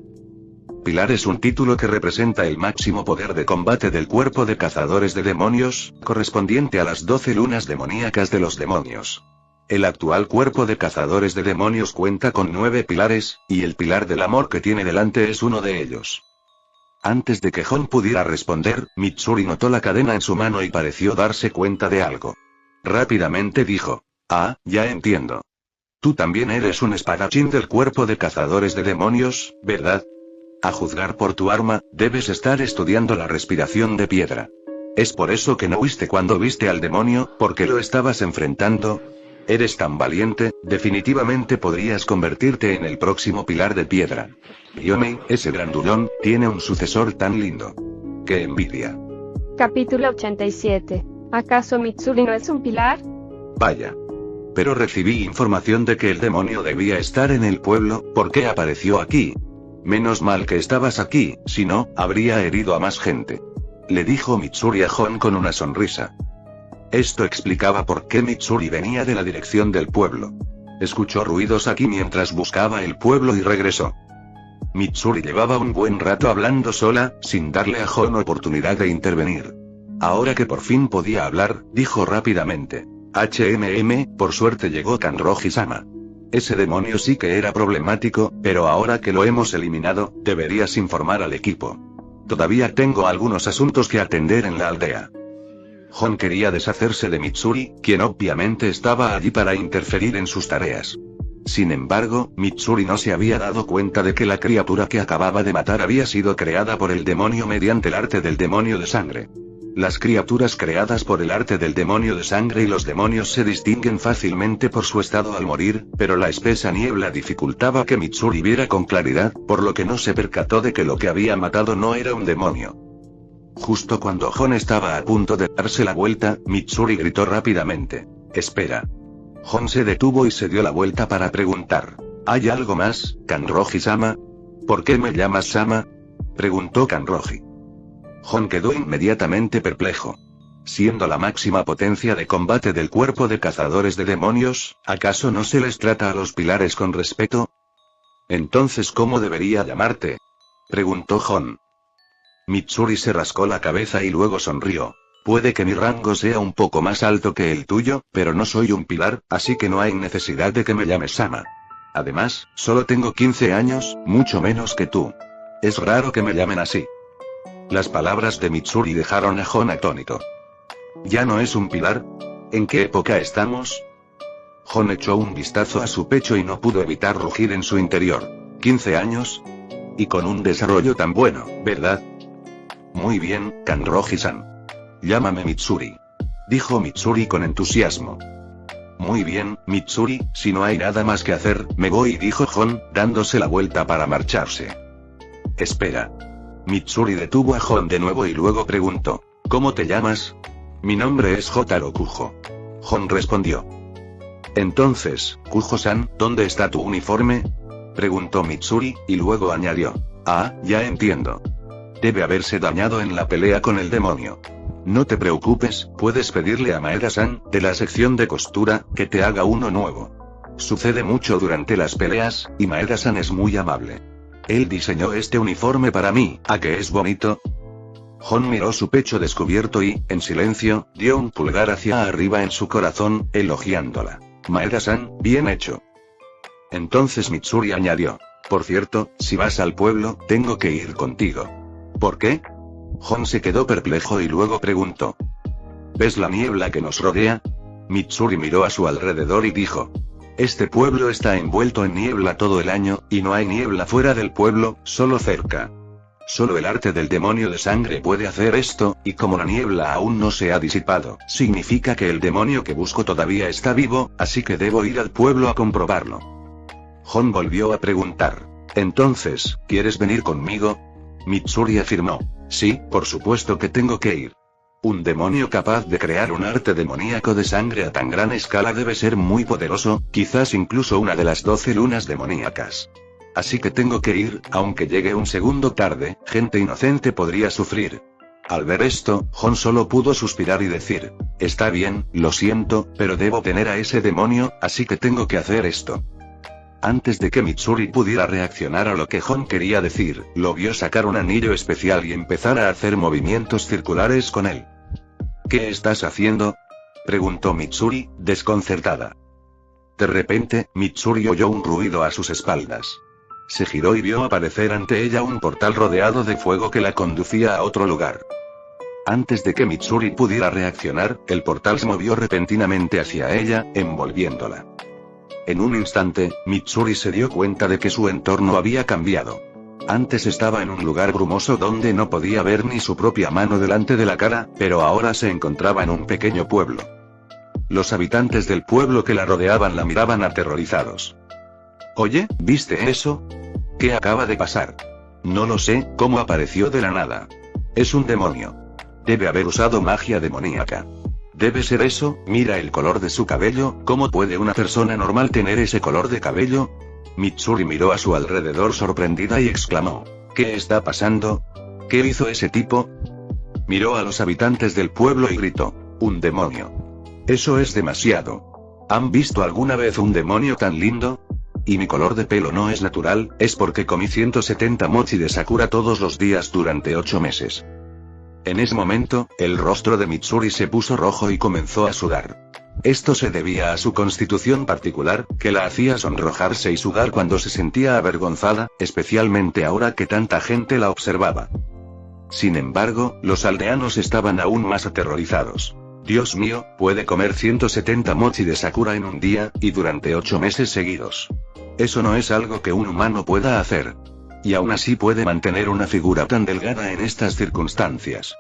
Pilar es un título que representa el máximo poder de combate del cuerpo de cazadores de demonios, correspondiente a las 12 lunas demoníacas de los demonios. El actual cuerpo de cazadores de demonios cuenta con 9 pilares, y el pilar del amor que tiene delante es uno de ellos. Antes de que Hon pudiera responder, Mitsuri notó la cadena en su mano y pareció darse cuenta de algo. Rápidamente dijo: «Ah, ya entiendo. Tú también eres un espadachín del cuerpo de cazadores de demonios, ¿verdad? A juzgar por tu arma, debes estar estudiando la respiración de piedra. ¿Es por eso que no huiste cuando viste al demonio, porque lo estabas enfrentando? Eres tan valiente, definitivamente podrías convertirte en el próximo pilar de piedra. Yomei, ese grandulón, tiene un sucesor tan lindo. ¡Qué envidia!». Capítulo 87. ¿Acaso Mitsuri no es un pilar? Vaya. Pero recibí información de que el demonio debía estar en el pueblo. ¿Por qué apareció aquí? Menos mal que estabas aquí, si no, habría herido a más gente. Le dijo Mitsuri a Hon con una sonrisa. Esto explicaba por qué Mitsuri venía de la dirección del pueblo. Escuchó ruidos aquí mientras buscaba el pueblo y regresó. Mitsuri llevaba un buen rato hablando sola, sin darle a Hon oportunidad de intervenir. Ahora que por fin podía hablar, dijo rápidamente: por suerte llegó Kanroji-sama. Ese demonio sí que era problemático, pero ahora que lo hemos eliminado, deberías informar al equipo. Todavía tengo algunos asuntos que atender en la aldea. Hon quería deshacerse de Mitsuri, quien obviamente estaba allí para interferir en sus tareas. Sin embargo, Mitsuri no se había dado cuenta de que la criatura que acababa de matar había sido creada por el demonio mediante el arte del demonio de sangre. Las criaturas creadas por el arte del demonio de sangre y los demonios se distinguen fácilmente por su estado al morir, pero la espesa niebla dificultaba que Mitsuri viera con claridad, por lo que no se percató de que lo que había matado no era un demonio. Justo cuando Hon estaba a punto de darse la vuelta, Mitsuri gritó rápidamente: «Espera». Hon se detuvo y se dio la vuelta para preguntar: «¿Hay algo más, Kanroji-sama? ¿Por qué me llamas Sama?», preguntó Kanroji. Hon quedó inmediatamente perplejo. Siendo la máxima potencia de combate del cuerpo de cazadores de demonios, ¿acaso no se les trata a los pilares con respeto? «Entonces, ¿cómo debería llamarte?», preguntó Hon. Mitsuri se rascó la cabeza y luego sonrió. «Puede que mi rango sea un poco más alto que el tuyo, pero no soy un pilar, así que no hay necesidad de que me llames Sama. Además, solo tengo 15 años, mucho menos que tú. Es raro que me llamen así». Las palabras de Mitsuri dejaron a Hon atónito. ¿Ya no es un pilar? ¿En qué época estamos? Hon echó un vistazo a su pecho y no pudo evitar rugir en su interior. ¿15 años? Y con un desarrollo tan bueno, ¿verdad? Muy bien, Kanroji-san. Llámame Mitsuri. Dijo Mitsuri con entusiasmo. Muy bien, Mitsuri, si no hay nada más que hacer, me voy, dijo Hon, dándose la vuelta para marcharse. Espera. Mitsuri detuvo a Hon de nuevo y luego preguntó: ¿Cómo te llamas? Mi nombre es Jotaro Kujo. Hon respondió. Entonces, Kujo-san, ¿dónde está tu uniforme? Preguntó Mitsuri, y luego añadió: Ah, ya entiendo. Debe haberse dañado en la pelea con el demonio. No te preocupes, puedes pedirle a Maeda-san, de la sección de costura, que te haga uno nuevo. Sucede mucho durante las peleas, y Maeda-san es muy amable. Él diseñó este uniforme para mí, ¿a que es bonito? Hon miró su pecho descubierto y, en silencio, dio un pulgar hacia arriba en su corazón, elogiándola. Maeda-san, bien hecho. Entonces Mitsuri añadió: por cierto, si vas al pueblo, tengo que ir contigo. ¿Por qué? Hon se quedó perplejo y luego preguntó: ¿ves la niebla que nos rodea? Mitsuri miró a su alrededor y dijo: este pueblo está envuelto en niebla todo el año, y no hay niebla fuera del pueblo, solo cerca. Solo el arte del demonio de sangre puede hacer esto, y como la niebla aún no se ha disipado, significa que el demonio que busco todavía está vivo, así que debo ir al pueblo a comprobarlo. Hon volvió a preguntar. Entonces, ¿quieres venir conmigo? Mitsuri afirmó. Sí, por supuesto que tengo que ir. Un demonio capaz de crear un arte demoníaco de sangre a tan gran escala debe ser muy poderoso, quizás incluso una de las 12 lunas demoníacas. Así que tengo que ir, aunque llegue un segundo tarde, gente inocente podría sufrir. Al ver esto, Hon solo pudo suspirar y decir, está bien, lo siento, pero debo tener a ese demonio, así que tengo que hacer esto. Antes de que Mitsuri pudiera reaccionar a lo que Hon quería decir, lo vio sacar un anillo especial y empezar a hacer movimientos circulares con él. ¿Qué estás haciendo? Preguntó Mitsuri, desconcertada. De repente, Mitsuri oyó un ruido a sus espaldas. Se giró y vio aparecer ante ella un portal rodeado de fuego que la conducía a otro lugar. Antes de que Mitsuri pudiera reaccionar, el portal se movió repentinamente hacia ella, envolviéndola. En un instante, Mitsuri se dio cuenta de que su entorno había cambiado. Antes estaba en un lugar brumoso donde no podía ver ni su propia mano delante de la cara, pero ahora se encontraba en un pequeño pueblo. Los habitantes del pueblo que la rodeaban la miraban aterrorizados. Oye, ¿viste eso? ¿Qué acaba de pasar? No lo sé, ¿cómo apareció de la nada? Es un demonio. Debe haber usado magia demoníaca. Debe ser eso, mira el color de su cabello, ¿cómo puede una persona normal tener ese color de cabello? Mitsuri miró a su alrededor sorprendida y exclamó, ¿qué está pasando? ¿Qué hizo ese tipo? Miró a los habitantes del pueblo y gritó, un demonio. Eso es demasiado. ¿Han visto alguna vez un demonio tan lindo? Y mi color de pelo no es natural, es porque comí 170 mochi de Sakura todos los días durante 8 meses. En ese momento, el rostro de Mitsuri se puso rojo y comenzó a sudar. Esto se debía a su constitución particular, que la hacía sonrojarse y sudar cuando se sentía avergonzada, especialmente ahora que tanta gente la observaba. Sin embargo, los aldeanos estaban aún más aterrorizados. Dios mío, puede comer 170 mochi de Sakura en un día, y durante 8 meses seguidos. Eso no es algo que un humano pueda hacer. Y aún así puede mantener una figura tan delgada en estas circunstancias.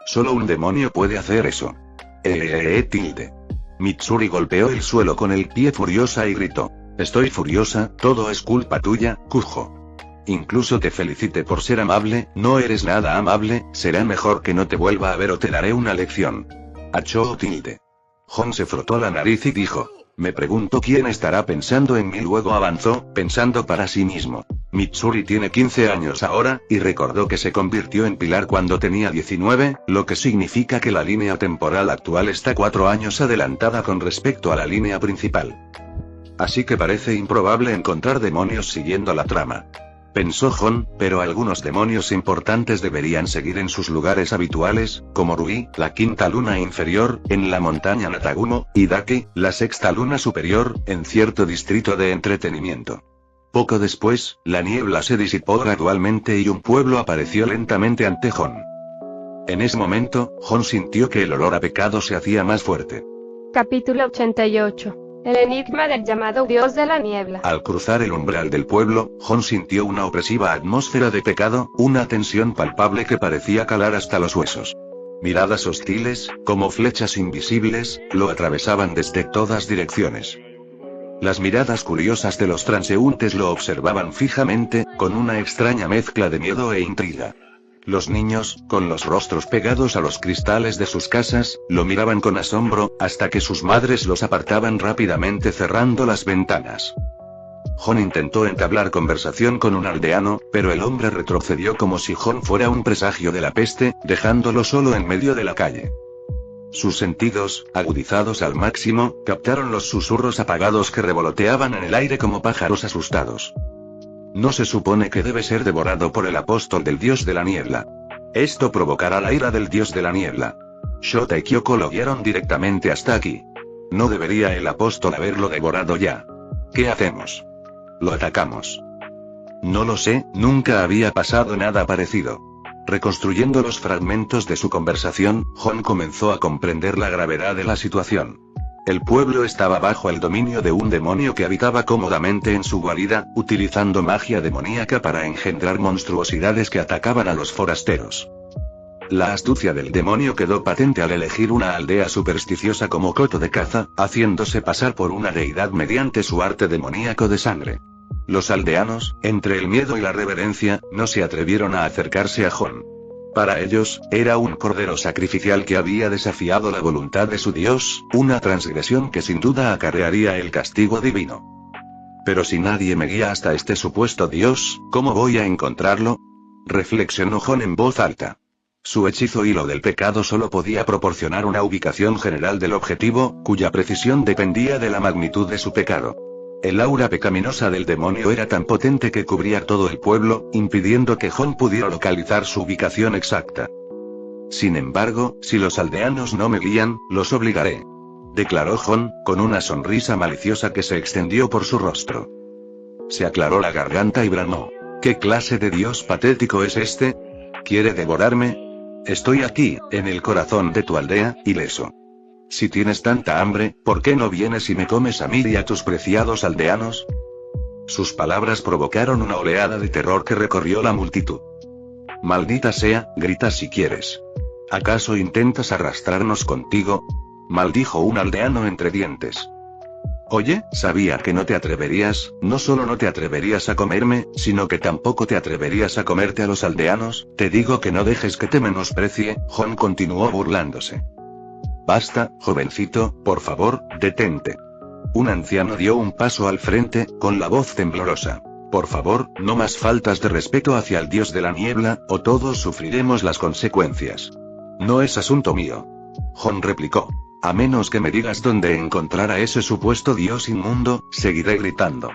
Solo un demonio puede hacer eso. Tilde. Mitsuri golpeó el suelo con el pie furiosa y gritó. Estoy furiosa, todo es culpa tuya, Kujo. Incluso te felicite por ser amable, no eres nada amable, será mejor que no te vuelva a ver o te daré una lección. Achoo tilde. Hon se frotó la nariz y dijo. Me pregunto quién estará pensando en mí. Luego avanzó, pensando para sí mismo. Mitsuri tiene 15 años ahora, y recordó que se convirtió en pilar cuando tenía 19, lo que significa que la línea temporal actual está 4 años adelantada con respecto a la línea principal. Así que parece improbable encontrar demonios siguiendo la trama. Pensó Hon, pero algunos demonios importantes deberían seguir en sus lugares habituales, como Rui, la quinta luna inferior, en la montaña Natagumo, y Daki, la sexta luna superior, en cierto distrito de entretenimiento. Poco después, la niebla se disipó gradualmente y un pueblo apareció lentamente ante Hon. En ese momento, Hon sintió que el olor a pecado se hacía más fuerte. Capítulo 88. El enigma del llamado Dios de la Niebla. Al cruzar el umbral del pueblo, Hon sintió una opresiva atmósfera de pecado, una tensión palpable que parecía calar hasta los huesos. Miradas hostiles, como flechas invisibles, lo atravesaban desde todas direcciones. Las miradas curiosas de los transeúntes lo observaban fijamente, con una extraña mezcla de miedo e intriga. Los niños, con los rostros pegados a los cristales de sus casas, lo miraban con asombro, hasta que sus madres los apartaban rápidamente cerrando las ventanas. Hon intentó entablar conversación con un aldeano, pero el hombre retrocedió como si Hon fuera un presagio de la peste, dejándolo solo en medio de la calle. Sus sentidos, agudizados al máximo, captaron los susurros apagados que revoloteaban en el aire como pájaros asustados. No se supone que debe ser devorado por el apóstol del dios de la niebla. Esto provocará la ira del dios de la niebla. Shota y Kyoko lo guiaron directamente hasta aquí. No debería el apóstol haberlo devorado ya. ¿Qué hacemos? ¿Lo atacamos? No lo sé, nunca había pasado nada parecido. Reconstruyendo los fragmentos de su conversación, Hon comenzó a comprender la gravedad de la situación. El pueblo estaba bajo el dominio de un demonio que habitaba cómodamente en su guarida, utilizando magia demoníaca para engendrar monstruosidades que atacaban a los forasteros. La astucia del demonio quedó patente al elegir una aldea supersticiosa como coto de caza, haciéndose pasar por una deidad mediante su arte demoníaco de sangre. Los aldeanos, entre el miedo y la reverencia, no se atrevieron a acercarse a Jon. Para ellos, era un cordero sacrificial que había desafiado la voluntad de su dios, una transgresión que sin duda acarrearía el castigo divino. Pero si nadie me guía hasta este supuesto dios, ¿cómo voy a encontrarlo? Reflexionó Jon en voz alta. Su hechizo hilo del pecado solo podía proporcionar una ubicación general del objetivo, cuya precisión dependía de la magnitud de su pecado. El aura pecaminosa del demonio era tan potente que cubría todo el pueblo, impidiendo que Jon pudiera localizar su ubicación exacta. Sin embargo, si los aldeanos no me guían, los obligaré, declaró Jon, con una sonrisa maliciosa que se extendió por su rostro. Se aclaró la garganta y bramó: ¿Qué clase de dios patético es este? ¿Quiere devorarme? Estoy aquí, en el corazón de tu aldea, ileso. Si tienes tanta hambre, ¿por qué no vienes y me comes a mí y a tus preciados aldeanos? Sus palabras provocaron una oleada de terror que recorrió la multitud. Maldita sea, grita si quieres. ¿Acaso intentas arrastrarnos contigo? Maldijo un aldeano entre dientes. Oye, sabía que no te atreverías, no solo no te atreverías a comerme, sino que tampoco te atreverías a comerte a los aldeanos, te digo que no dejes que te menosprecie, Jon continuó burlándose. Basta, jovencito, por favor, detente. Un anciano dio un paso al frente, con la voz temblorosa. Por favor, no más faltas de respeto hacia el dios de la niebla, o todos sufriremos las consecuencias. No es asunto mío. Jon replicó. A menos que me digas dónde encontrar a ese supuesto dios inmundo, seguiré gritando.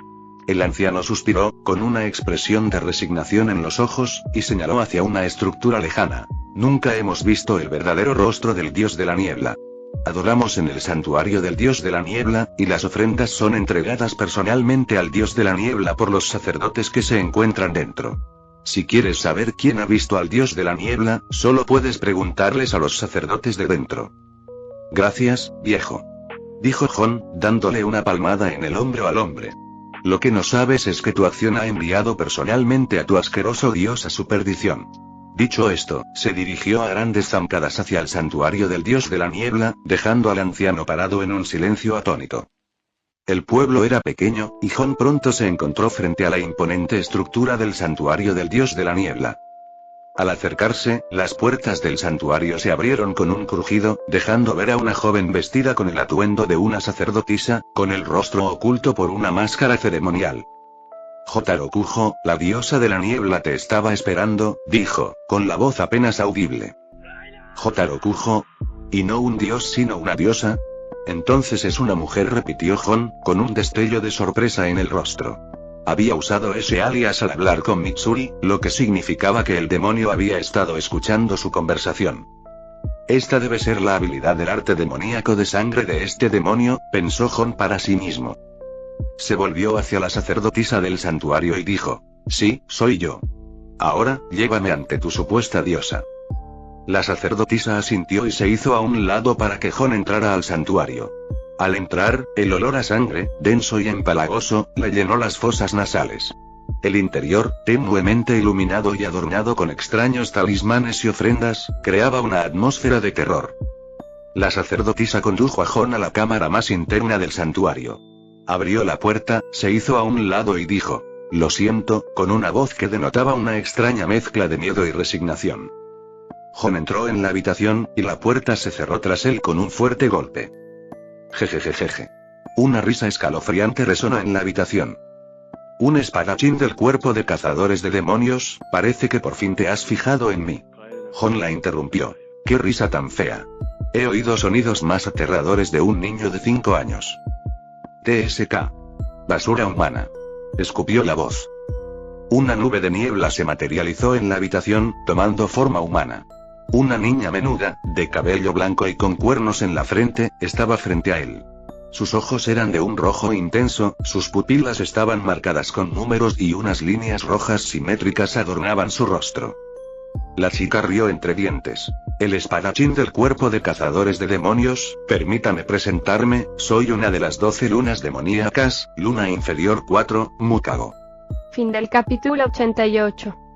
El anciano suspiró, con una expresión de resignación en los ojos, y señaló hacia una estructura lejana. Nunca hemos visto el verdadero rostro del dios de la niebla. Adoramos en el santuario del dios de la niebla, y las ofrendas son entregadas personalmente al dios de la niebla por los sacerdotes que se encuentran dentro. Si quieres saber quién ha visto al dios de la niebla, solo puedes preguntarles a los sacerdotes de dentro. Gracias, viejo, dijo Jon, dándole una palmada en el hombro al hombre. Lo que no sabes es que tu acción ha enviado personalmente a tu asqueroso dios a su perdición. Dicho esto, se dirigió a grandes zancadas hacia el santuario del dios de la niebla, dejando al anciano parado en un silencio atónito. El pueblo era pequeño, y Jon pronto se encontró frente a la imponente estructura del santuario del dios de la niebla. Al acercarse, las puertas del santuario se abrieron con un crujido, dejando ver a una joven vestida con el atuendo de una sacerdotisa, con el rostro oculto por una máscara ceremonial. Jotaro Kujo, la diosa de la niebla te estaba esperando, dijo, con la voz apenas audible. Jotaro Kujo. ¿Y no un dios sino una diosa? Entonces es una mujer, repitió Jon, con un destello de sorpresa en el rostro. Había usado ese alias al hablar con Mitsuri, lo que significaba que el demonio había estado escuchando su conversación. Esta debe ser la habilidad del arte demoníaco de sangre de este demonio, pensó Jon para sí mismo. Se volvió hacia la sacerdotisa del santuario y dijo: sí, soy yo. Ahora, llévame ante tu supuesta diosa. La sacerdotisa asintió y se hizo a un lado para que Jon entrara al santuario. Al entrar, el olor a sangre, denso y empalagoso, le llenó las fosas nasales. El interior, tenuemente iluminado y adornado con extraños talismanes y ofrendas, creaba una atmósfera de terror. La sacerdotisa condujo a Jon a la cámara más interna del santuario. Abrió la puerta, se hizo a un lado y dijo: lo siento, con una voz que denotaba una extraña mezcla de miedo y resignación. Jon entró en la habitación, y la puerta se cerró tras él con un fuerte golpe. Jejejejeje. Una risa escalofriante resonó en la habitación. Un espadachín del cuerpo de cazadores de demonios, parece que por fin te has fijado en mí. Jon la interrumpió. ¡Qué risa tan fea! He oído sonidos más aterradores de un niño de 5 años. TSK. Basura humana. Escupió la voz. Una nube de niebla se materializó en la habitación, tomando forma humana. Una niña menuda, de cabello blanco y con cuernos en la frente, estaba frente a él. Sus ojos eran de un rojo intenso, sus pupilas estaban marcadas con números y unas líneas rojas simétricas adornaban su rostro. La chica rió entre dientes. El espadachín del cuerpo de cazadores de demonios, permítame presentarme, soy una de las 12 lunas demoníacas, luna inferior 4, Mukago. Fin del capítulo 88.